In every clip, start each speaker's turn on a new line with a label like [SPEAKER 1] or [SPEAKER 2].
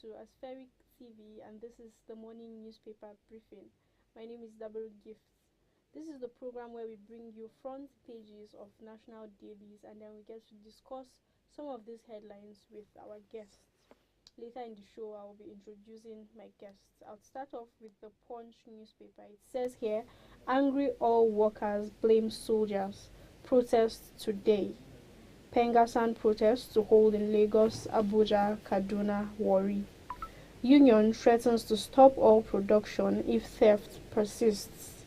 [SPEAKER 1] to Aspheric TV, and this is the morning newspaper briefing. My name is Dabaru Gifts. This is the program where we bring you front pages of national dailies, and then we get to discuss some of these headlines with our guests. Later in the show, I will be introducing my guests. I'll start off with the Punch newspaper. It says here, angry oil workers blame soldiers. Protest today. PENGASSAN protests to hold in Lagos, Abuja, Kaduna, Warri. Union threatens to stop oil production if theft persists.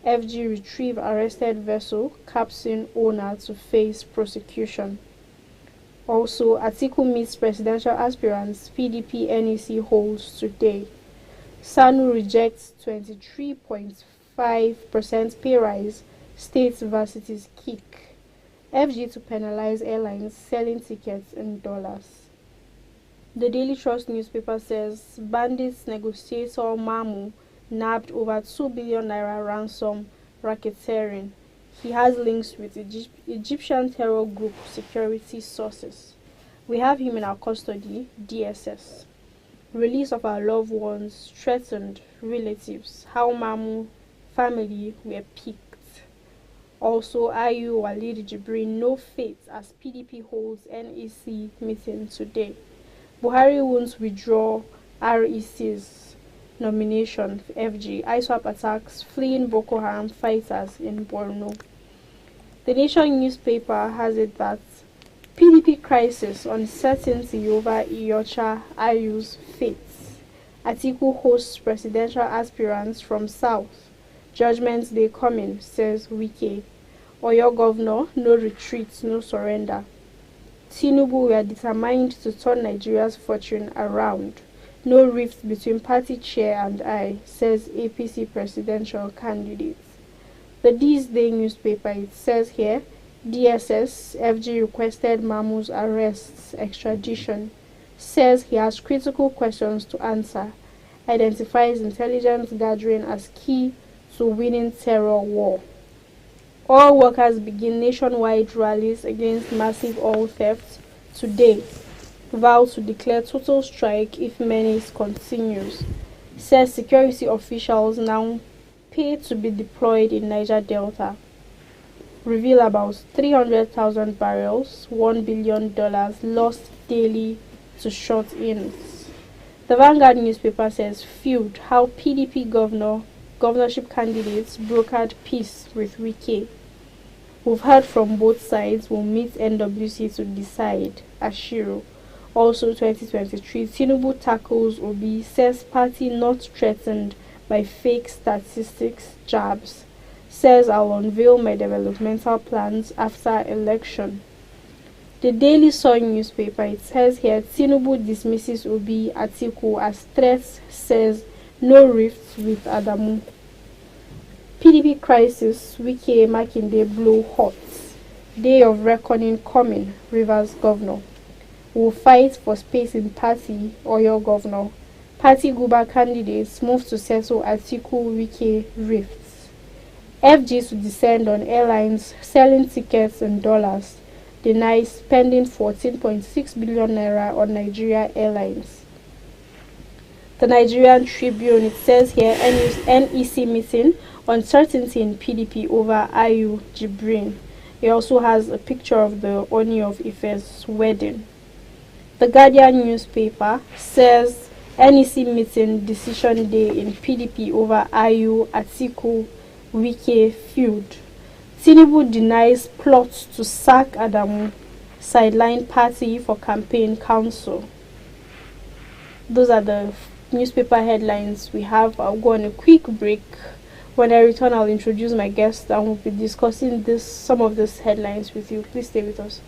[SPEAKER 1] FG retrieve arrested vessel, captain owner to face prosecution. Also, Atiku meets presidential aspirants, PDP NEC holds today. SANU rejects 23.5% pay rise, state varsities kick. FG to penalize airlines selling tickets in dollars. The Daily Trust newspaper says bandits negotiator Mamu nabbed over 2 billion naira ransom racketeering. He has links with Egyptian terror group security sources. We have him in our custody, DSS. Release of our loved ones, threatened relatives, how Mamu family were picked. Also, IU Walid Jibrin no fate as PDP holds NEC meeting today. Buhari won't withdraw REC's nomination for FG. ISWAP attacks fleeing Boko Haram fighters in Borno. The Nation newspaper has it that PDP crisis, uncertainty over Iyocha Ayu's fate. Atiku hosts presidential aspirants from South. Judgment Day coming, says Wike. Oyo governor, no retreat, no surrender. Tinubu, we are determined to turn Nigeria's fortune around. No rift between party chair and I, says APC presidential candidate. The These Day newspaper, it says here, DSS, FG requested Mamu's arrests, extradition. Says he has critical questions to answer. Identifies intelligence gathering as key to winning terror war. Oil workers begin nationwide rallies against massive oil theft today. Vow to declare total strike if menace continues. Says security officials now pay to be deployed in Niger Delta. Reveal about 300,000 barrels, $1 billion lost daily to short-ins. The Vanguard newspaper says feud how PDP governorship candidates brokered peace with Wike. We've heard from both sides. We'll meet NWC to decide. Ashiro. Also 2023, Tinubu tackles Obi, says party not threatened by fake statistics jabs. Says I'll unveil my developmental plans after election. The Daily Sun newspaper, it says here, Tinubu dismisses Obi Atiku as threats, says no rifts with Adamu. PDP crisis, Wike Makinde blow hot. Day of reckoning coming, Rivers governor. Will fight for space in party, Oyo governor. Party Guba candidates move to settle Atiku Wike rifts. FG to descend on airlines selling tickets in dollars. Denies spending 14.6 billion naira on Nigeria Airlines. The Nigerian Tribune, it says here, NEC meeting, uncertainty in PDP over IU Jibrin. It also has a picture of the Oni of Ife's wedding. The Guardian newspaper says NEC meeting, decision day in PDP over IU Atiku Wike feud. Tinubu denies plots to sack Adamu, sideline party for campaign council. Those are the newspaper headlines we have. I'll go on a quick break. When I return, I'll introduce my guest and we'll be discussing some of these headlines with you. Please stay with us.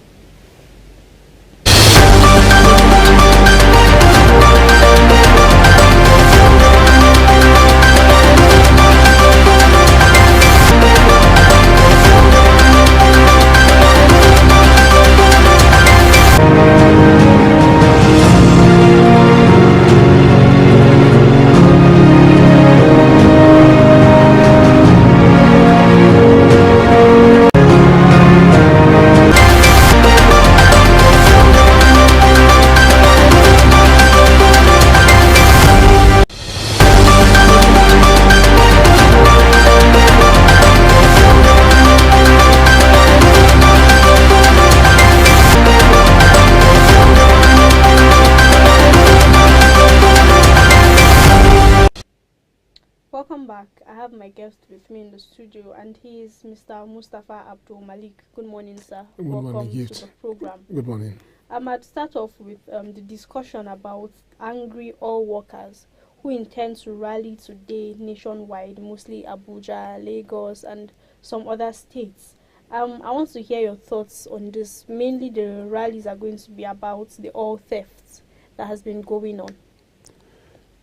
[SPEAKER 1] have my guest with me in the studio, and he is Mr. Mustafa Abdul Malik. Good morning, sir.
[SPEAKER 2] Good
[SPEAKER 1] Welcome
[SPEAKER 2] morning,
[SPEAKER 1] to the program.
[SPEAKER 2] Good morning.
[SPEAKER 1] I might start off with the discussion about angry oil workers who intend to rally today nationwide, mostly Abuja, Lagos, and some other states. I want to hear your thoughts on this. Mainly the rallies are going to be about the oil theft that has been going on.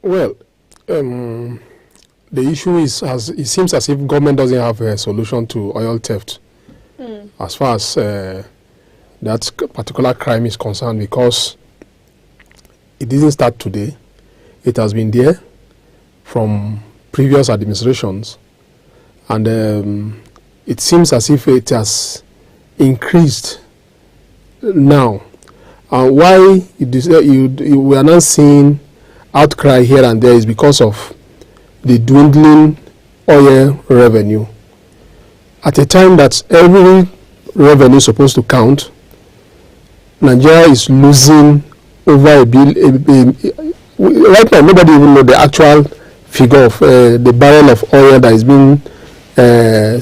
[SPEAKER 2] Well, the issue is, it seems as if government doesn't have a solution to oil theft as far as that particular crime is concerned, because it didn't start today. It has been there from previous administrations, and it seems as if it has increased now. Why we are not seeing outcry here and there is because of the dwindling oil revenue. At a time that every revenue is supposed to count, Nigeria is losing over $1 billion. Right now, nobody even knows the actual figure of the barrel of oil that is being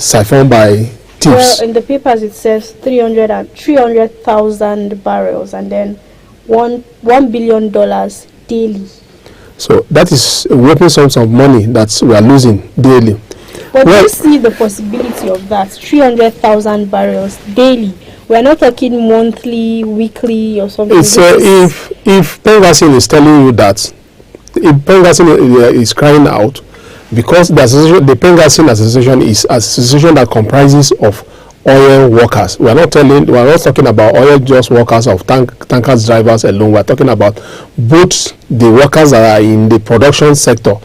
[SPEAKER 2] siphoned by thieves.
[SPEAKER 1] Well, in the papers it says 300,000 barrels, and then $1 billion daily.
[SPEAKER 2] So that is a whopping sums of money that we are losing daily.
[SPEAKER 1] But do you see the possibility of that? 300,000 barrels daily. We are not talking monthly, weekly, or something.
[SPEAKER 2] It's if PENGASSAN is telling you that, if PENGASSAN is crying out, because the PENGASSAN association is an association that comprises of oil workers. We are not talking about oil just workers of tankers drivers alone. We are talking about both the workers that are in the production sector.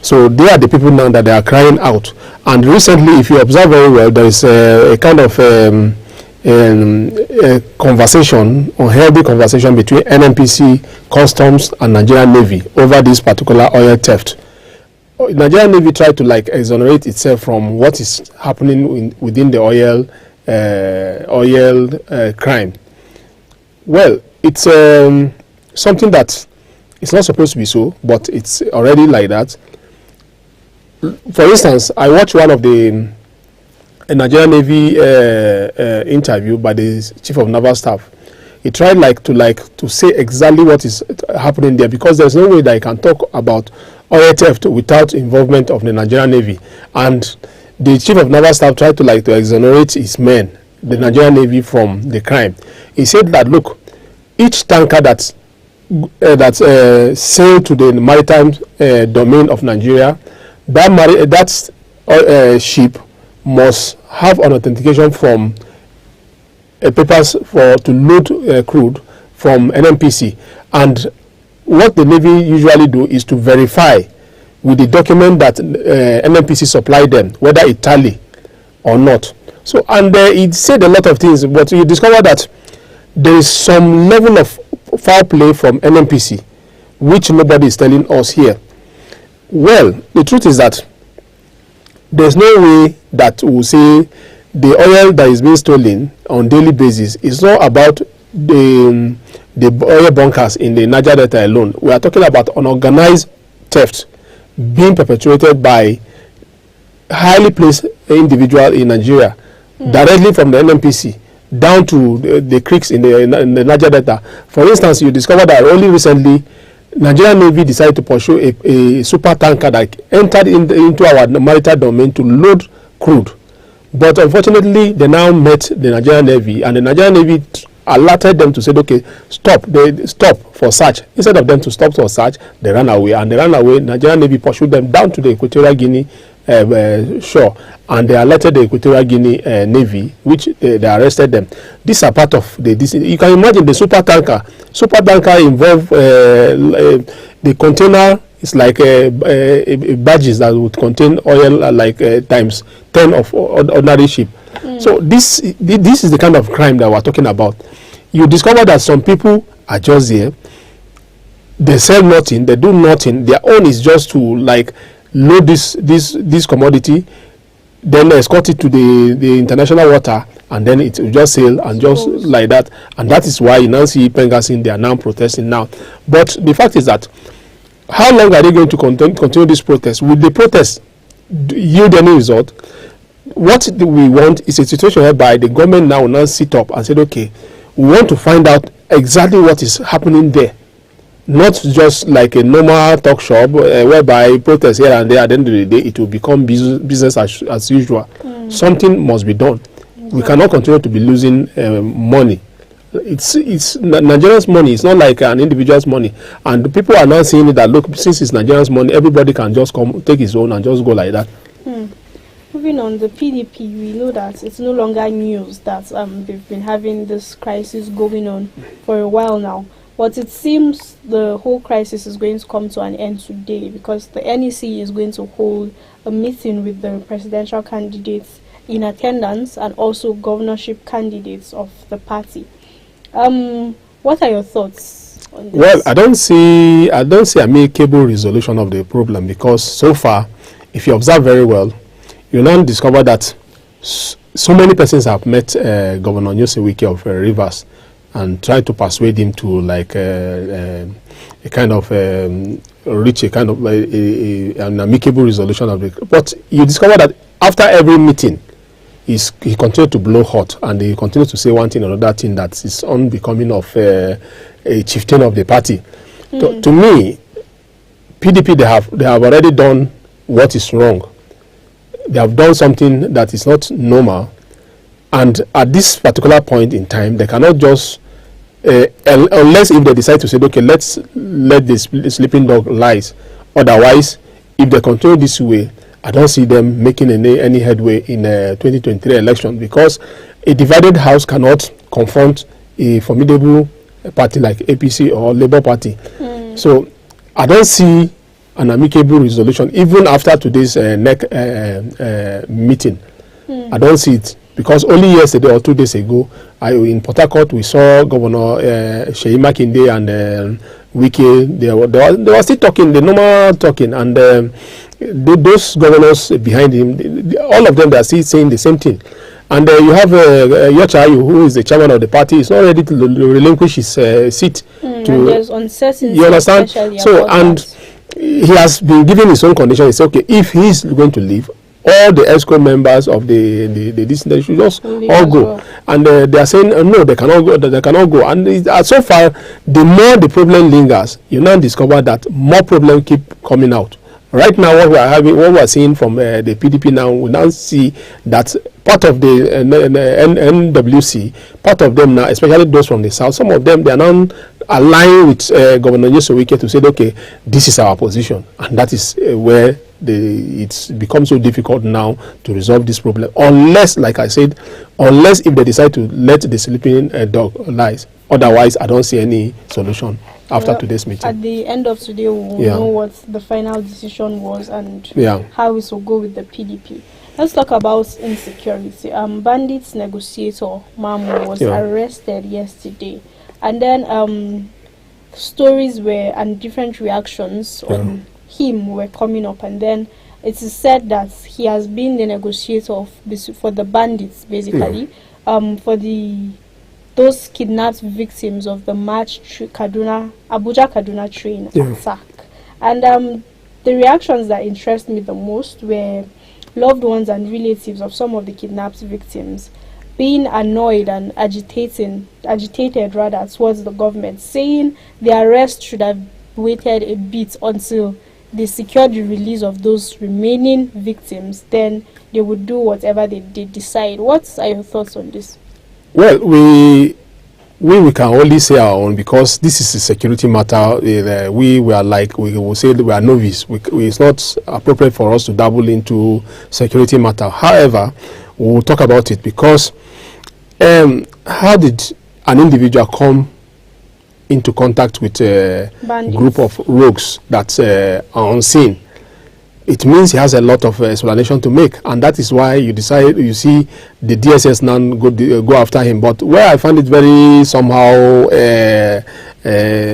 [SPEAKER 2] So they are the people now that they are crying out. And recently, if you observe very well, there is a kind of a conversation, unhealthy conversation between NNPC, Customs, and Nigerian Navy over this particular oil theft. Nigerian Navy tried to exonerate itself from what is happening within the oil crime. Well, it's something that it's not supposed to be so, but it's already like that. For instance, I watched one of the Nigerian Navy interview by the Chief of Naval Staff. He tried to say exactly what is happening there, because there's no way that I can talk about oil theft without involvement of the Nigerian Navy. And the Chief of Naval Staff tried to exonerate his men, the Nigerian Navy, from the crime. He said that, look, each tanker that sailed to the maritime domain of Nigeria, that ship must have an authentication from papers to load crude from NNPC. And what the Navy usually do is to verify with the document that NNPC supplied them, whether it tally or not. So, and it said a lot of things, but you discover that there is some level of foul play from NNPC, which nobody is telling us here. Well, the truth is that there's no way that we'll say the oil that is being stolen on daily basis is not about the oil bunkers in the Niger Delta alone. We are talking about unorganized theft being perpetrated by highly placed individuals in Nigeria, directly from the NNPC down to the creeks in the Niger Delta. For instance, you discover that only recently Nigerian Navy decided to pursue a super tanker that entered into our maritime domain to load crude. But unfortunately, they now met the Nigerian Navy, and the Nigerian Navy alerted them to say, okay, stop. They stop for search. Instead of them to stop for search, they ran away. And they ran away. Nigerian Navy pursued them down to the Equatorial Guinea shore, and they alerted the Equatorial Guinea Navy, which they arrested them. These are part of this. You can imagine the super tanker. Super tanker involve the container is like badges that would contain oil times 10 of ordinary ship. So this is the kind of crime that we're talking about. You discover that some people are just there. They sell nothing. They do nothing. Their own is just to load this commodity, then escort it to the international water, and then it will just sail and just like that. And that is why you now see PENGASSAN, they are now protesting now. But the fact is that how long are they going to continue this protest? With the protest, yield any result. What do we want is a situation whereby the government now will now sit up and say, okay, we want to find out exactly what is happening there. Not just like a normal talk shop whereby protests here and there, at the end of the day, it will become business as usual. Something must be done. We cannot continue to be losing money. It's Nigerians' money. It's not like an individual's money. And the people are now saying that, look, since it's Nigerians' money, everybody can just come, take his own and just go like that.
[SPEAKER 1] Moving on, the PDP, we know that it's no longer news that they've been having this crisis going on for a while now. But it seems the whole crisis is going to come to an end today, because the NEC is going to hold a meeting with the presidential candidates in attendance and also governorship candidates of the party. What are your thoughts on this?
[SPEAKER 2] Well, I don't see amicable resolution of the problem, because so far, if you observe very well, you now discover that so many persons have met Governor Nyosewike of Rivers and tried to persuade him to like a kind of reach a kind of an amicable resolution of it. But you discover that after every meeting, he continued to blow hot, and he continued to say one thing or another thing that is unbecoming of a chieftain of the party. To me, PDP, they have already done what is wrong. They have done something that is not normal, and at this particular point in time, they cannot just unless if they decide to say, okay, let's let the sleeping dog lies. Otherwise, if they continue this way, I don't see them making any headway in 2023 election, because a divided house cannot confront a formidable party like APC or Labour Party. So I don't see an amicable resolution even after today's meeting. I don't see it, because only yesterday or 2 days ago, in Port Harcourt, we saw Governor Seyi Makinde and Wike. They were still talking, the normal talking, and those governors behind him, all of them, they are still saying the same thing. And you have Yochayu, who is the chairman of the party, is not ready to relinquish his seat.
[SPEAKER 1] And there's uncertainty.
[SPEAKER 2] You understand? So, and he has been given his own condition. He said, okay, if he's going to leave, all the ESCO members of they should just all go. Well. And they are saying, no, they cannot go. They cannot go. And so far, the more the problem lingers, you now discover that more problems keep coming out. Right now, what we are seeing from the PDP now, we now see that part of the NWC, part of them now, especially those from the south, some of them, they are now aligning with Governor Nyosewike to say, okay, this is our position, and that is where it's become so difficult now to resolve this problem. Unless, like I said, unless if they decide to let the sleeping dog lies. Otherwise, I don't see any solution after today's meeting.
[SPEAKER 1] At the end of today, we'll know what the final decision was and how it will go with the PDP. Let's talk about insecurity. Bandits negotiator Mamu was arrested yesterday, and then stories and different reactions on him were coming up, and then it is said that he has been the negotiator for the bandits, basically, for those kidnapped victims of the Abuja Kaduna train attack. And the reactions that interest me the most were loved ones and relatives of some of the kidnapped victims being annoyed and agitated towards the government, saying the arrest should have waited a bit until they secured the release of those remaining victims. Then they would do whatever they decide. What are your thoughts on this?
[SPEAKER 2] Well, we can only say our own, because this is a security matter. We will say that we are novice. It's not appropriate for us to dabble into security matter. However, we will talk about it, because how did an individual come into contact with a group of rogues that are unseen? It means he has a lot of explanation to make, and that is why you see the DSS now go after him. But where I find it very somehow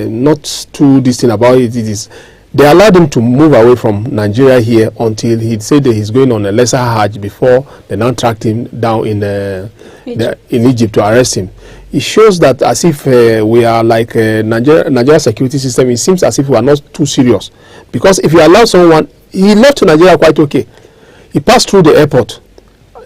[SPEAKER 2] not too distant about it is they allowed him to move away from Nigeria here until he said that he's going on a lesser Hajj before they now tracked him down in Egypt to arrest him. It shows that as if we are like Nigeria security system. It seems as if we are not too serious, because if you allow someone, he left to Nigeria quite okay. He passed through the airport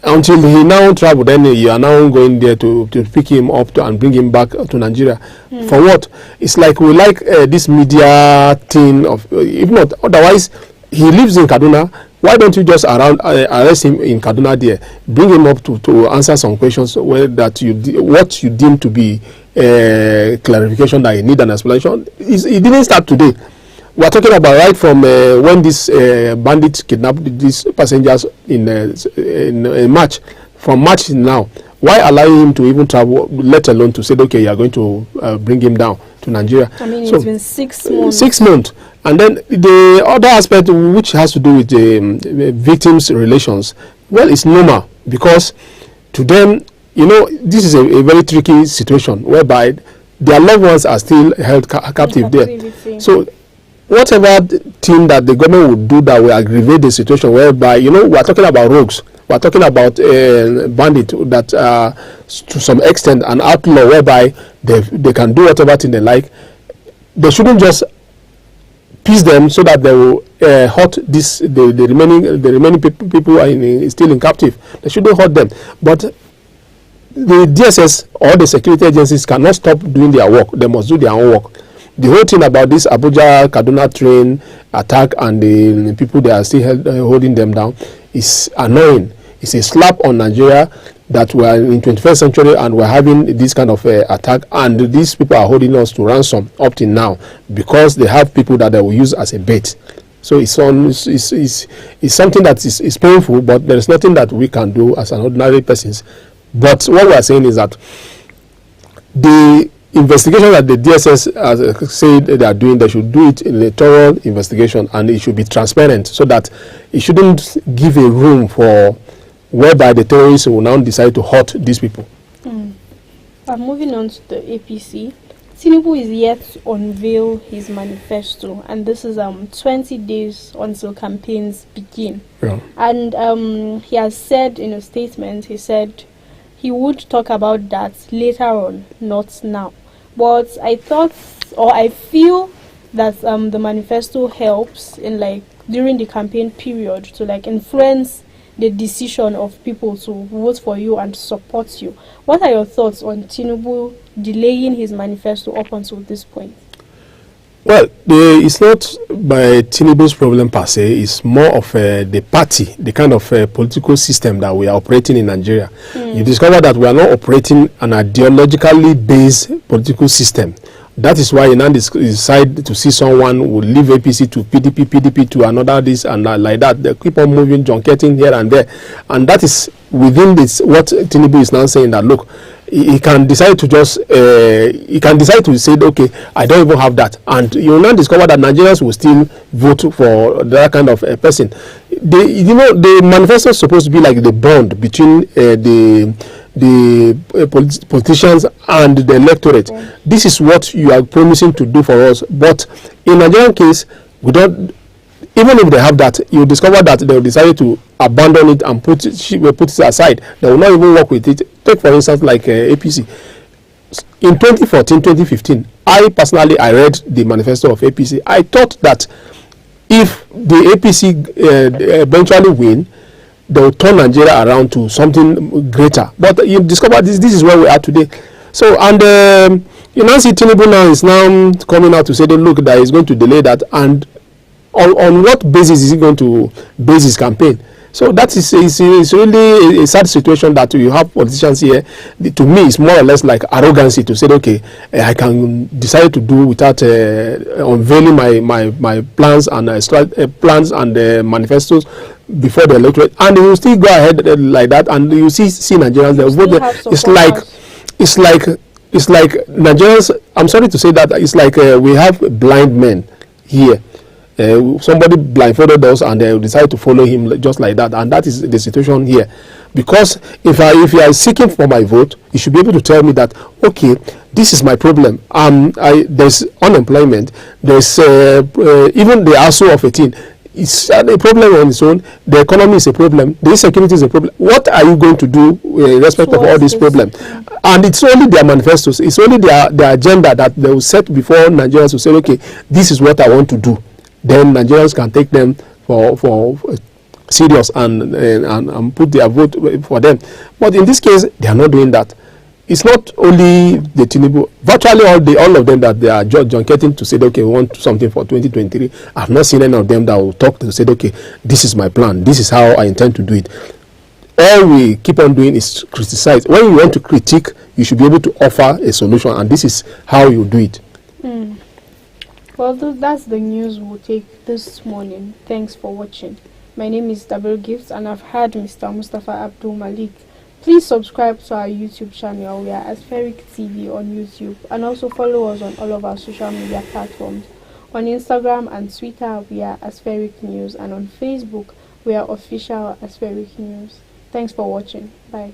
[SPEAKER 2] until he now travel. Then you are now going there to pick him up and bring him back to Nigeria. For what? It's like we like this media thing of if not otherwise he lives in Kaduna. Why don't you just arrest him in Kaduna there, bring him up to answer some questions where that what you deem to be clarification that you need an explanation. It didn't start today. We are talking about right from when this bandits kidnapped these passengers in March. From March now, why allow him to even travel, let alone to say, okay, you are going to bring him down to Nigeria?
[SPEAKER 1] I mean, it's been 6 months.
[SPEAKER 2] 6 months. And then the other aspect, which has to do with the victims' relations, well, it's normal because to them, you know, this is a very tricky situation whereby their loved ones are still held captive there. So whatever thing that the government would do that will aggravate the situation whereby, you know, we are talking about rogues. We are talking about bandits that to some extent an outlaw whereby they can do whatever thing they like. They shouldn't just peace them so that they will hurt the remaining people are still in captive. They shouldn't hurt them. But the DSS or the security agencies cannot stop doing their work. They must do their own work. The whole thing about this Abuja Kaduna train attack and the people that are still holding them down is annoying. It's a slap on Nigeria that we are in 21st century and we're having this kind of attack, and these people are holding us to ransom up till now because they have people that they will use as a bait. So it's something that is painful, but there is nothing that we can do as an ordinary persons. But what we are saying is that the investigation that the DSS has said they are doing, they should do it in a thorough investigation, and it should be transparent so that it shouldn't give a room for whereby the terrorists will now decide to hurt these people.
[SPEAKER 1] Moving on to the APC, Tinubu is yet to unveil his manifesto, and this is 20 days until campaigns begin.
[SPEAKER 2] Yeah.
[SPEAKER 1] And he has said in a statement, he said he would talk about that later on, not now. But I thought, or I feel that the manifesto helps in during the campaign period to influence the decision of people to vote for you and support you. What are your thoughts on Tinubu delaying his manifesto up until this point?
[SPEAKER 2] Well, it's not by Tinubu's problem per se. It's more of the party, the kind of political system that we are operating in Nigeria. You discover that we are not operating an ideologically based political system. That is why you now decide to see someone who will leave APC to PDP to another this and like that. They keep on moving, junketing here and there. And that is within this, what Tinubu is now saying that, look, he can decide to just, say, okay, I don't even have that. And you will now discover that Nigerians will still vote for that kind of person. The manifesto is supposed to be like the bond between the politicians and the electorate. This is what you are promising to do for us. But in Nigerian case, we don't. Even if they have that, you discover that they will decide to abandon it and put it aside. They will not even work with it. Take for instance like APC. In 2014, 2015, I read the manifesto of APC. I thought that if the APC eventually win, they will turn Nigeria around to something greater. But you discover this is where we are today. So, and you now see Tinubu now is now coming out to say, look, that he's going to delay that, and on what basis is he going to base his campaign? So that is really a sad situation that you have politicians here. To me, it's more or less like arrogancy to say, okay, I can decide to do without unveiling my plans and manifestos before the electorate, and they will still go ahead like that, and you see Nigerians they vote. It's like Nigerians. I'm sorry to say that it's like we have blind men here. Somebody blindfolded us and they decide to follow him just like that, and that is the situation here. Because if you are seeking for my vote, you should be able to tell me that, okay, this is my problem. There's unemployment. There's even the ASO of 18. It's a problem on its own. The economy is a problem. The insecurity is a problem. What are you going to do in respect of all these problems? And it's only their manifestos. It's only their agenda that they will set before Nigerians to say, okay, this is what I want to do. Then Nigerians can take them for serious and put their vote for them. But in this case, they are not doing that. It's not only the Tinubu, virtually all of them that they are junketing to say, okay, we want something for 2023. I've not seen any of them that will talk to say, okay, this is my plan. This is how I intend to do it. All we keep on doing is criticize. When you want to critique, you should be able to offer a solution, and this is how you do it.
[SPEAKER 1] Well, that's the news we'll take this morning. Thanks for watching. My name is Dabel Gifts, and I've had Mr. Mustafa Abdul Malik. Please subscribe to our YouTube channel. We are Aspheric TV on YouTube, and also follow us on all of our social media platforms. On Instagram and Twitter, we are Aspheric News, and on Facebook, we are official Aspheric News. Thanks for watching. Bye.